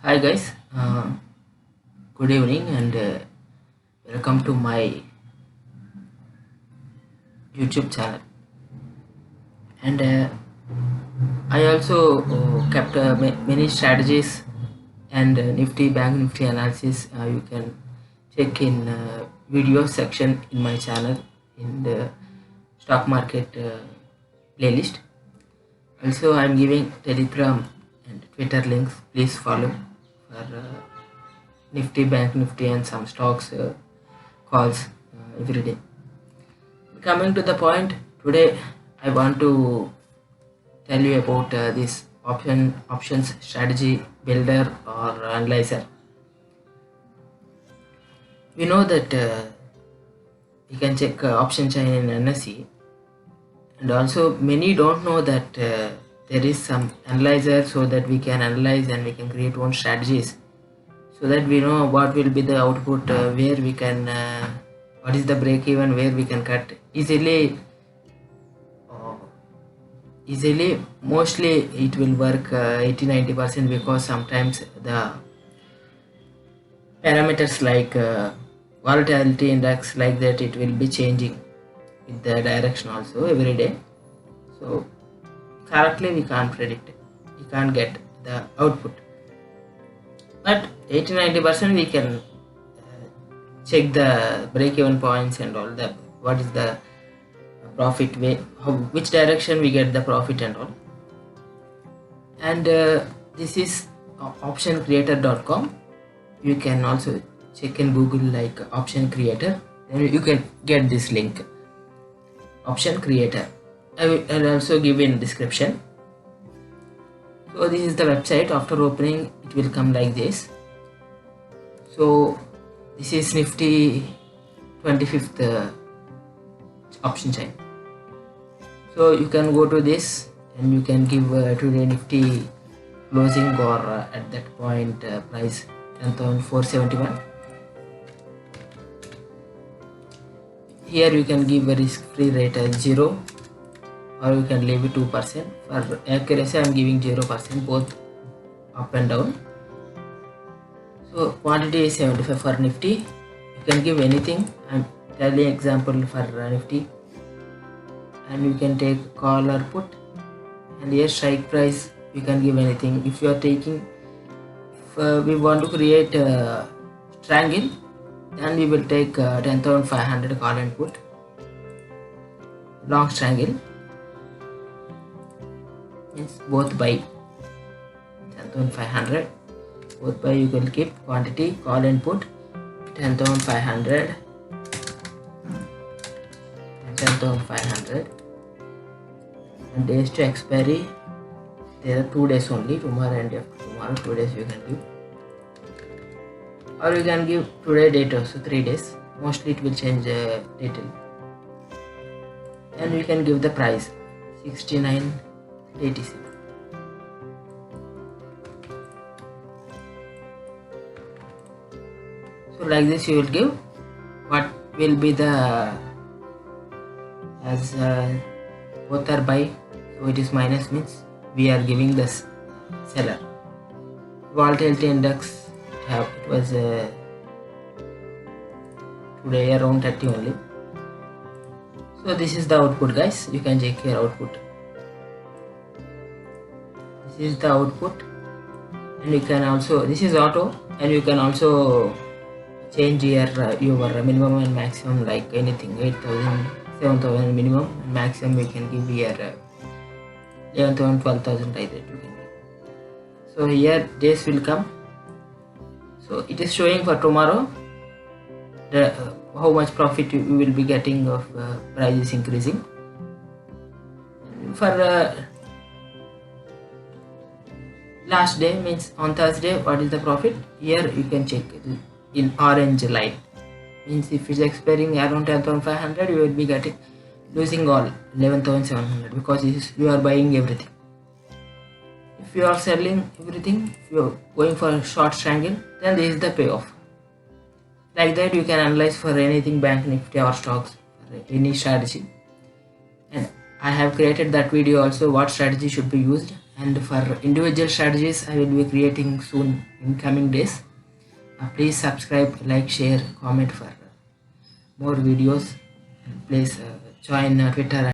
Hi guys, good evening and welcome to my YouTube channel. And I also kept many strategies and Nifty Bank Nifty analysis. You can check in video section in my channel in the stock market playlist. Also, I'm giving Telegram and Twitter links. Please follow for Nifty Bank Nifty and some stocks calls every day. Coming to the point, today I want to tell you about this options strategy builder or analyzer. We know that we can check option chain in NSE, and also many don't know that there is some analyzer so that we can analyze and we can create own strategies so that we know what will be the output, where we can what is the break even, where we can cut uh, easily. Mostly it will work 80-90% because sometimes the parameters like volatility index like that, it will be changing with the direction also every day. So correctly we can't predict it, we can't get the output, but 80-90% we can check the break even points and all that, what is the profit way, which direction we get the profit and all. And this is optioncreator.com. You can also check in Google like option creator, then you can get this link, option creator. I'll also give in description. So this is the website. After opening it will come like this. So this is Nifty 25th option chain. So you can go to this and you can give today Nifty closing or at that point price 10,471. Here you can give a risk-free rate as 0 or you can leave it 2%. For accuracy I am giving 0%, both up and down. So quantity is 75 for Nifty. You can give anything. I am telling example for Nifty, and you can take call or put, and here strike price you can give anything. If you are taking, if we want to create a triangle, then we will take 10,500 call and put, long triangle means both buy 10,500, both buy. You will keep quantity call and put 10,500 and 10,500, and days to expiry there are 2 days only, tomorrow and after tomorrow, 2 days you can give, or you can give today date also 3 days. Mostly it will change detail, and we can give the price 69.86. So like this you will give what will be the, as both are buy, so it is minus means we are giving the seller. Volatility index it was today around 30 only. So this is the output guys, you can check your output. This is the output, and you can also, this is auto, and you can also change your minimum and maximum like anything, 8,000, 7,000 minimum, and maximum you can give here 11,000, 12,000 like that you can give. So here days will come, so it is showing for tomorrow the how much profit you will be getting of price is increasing. For last day means on Thursday, what is the profit, here you can check in orange line, means if it's expiring around 10,500 you will be getting losing all 11,700 because you are buying everything. If you are selling everything, if you are going for a short triangle, then this is the payoff. Like that you can analyze for anything, bank Nifty or stocks, for any strategy. And I have created that video also, what strategy should be used, and for individual strategies I will be creating soon in coming days. Please subscribe, like, share, comment for more videos, and please join Twitter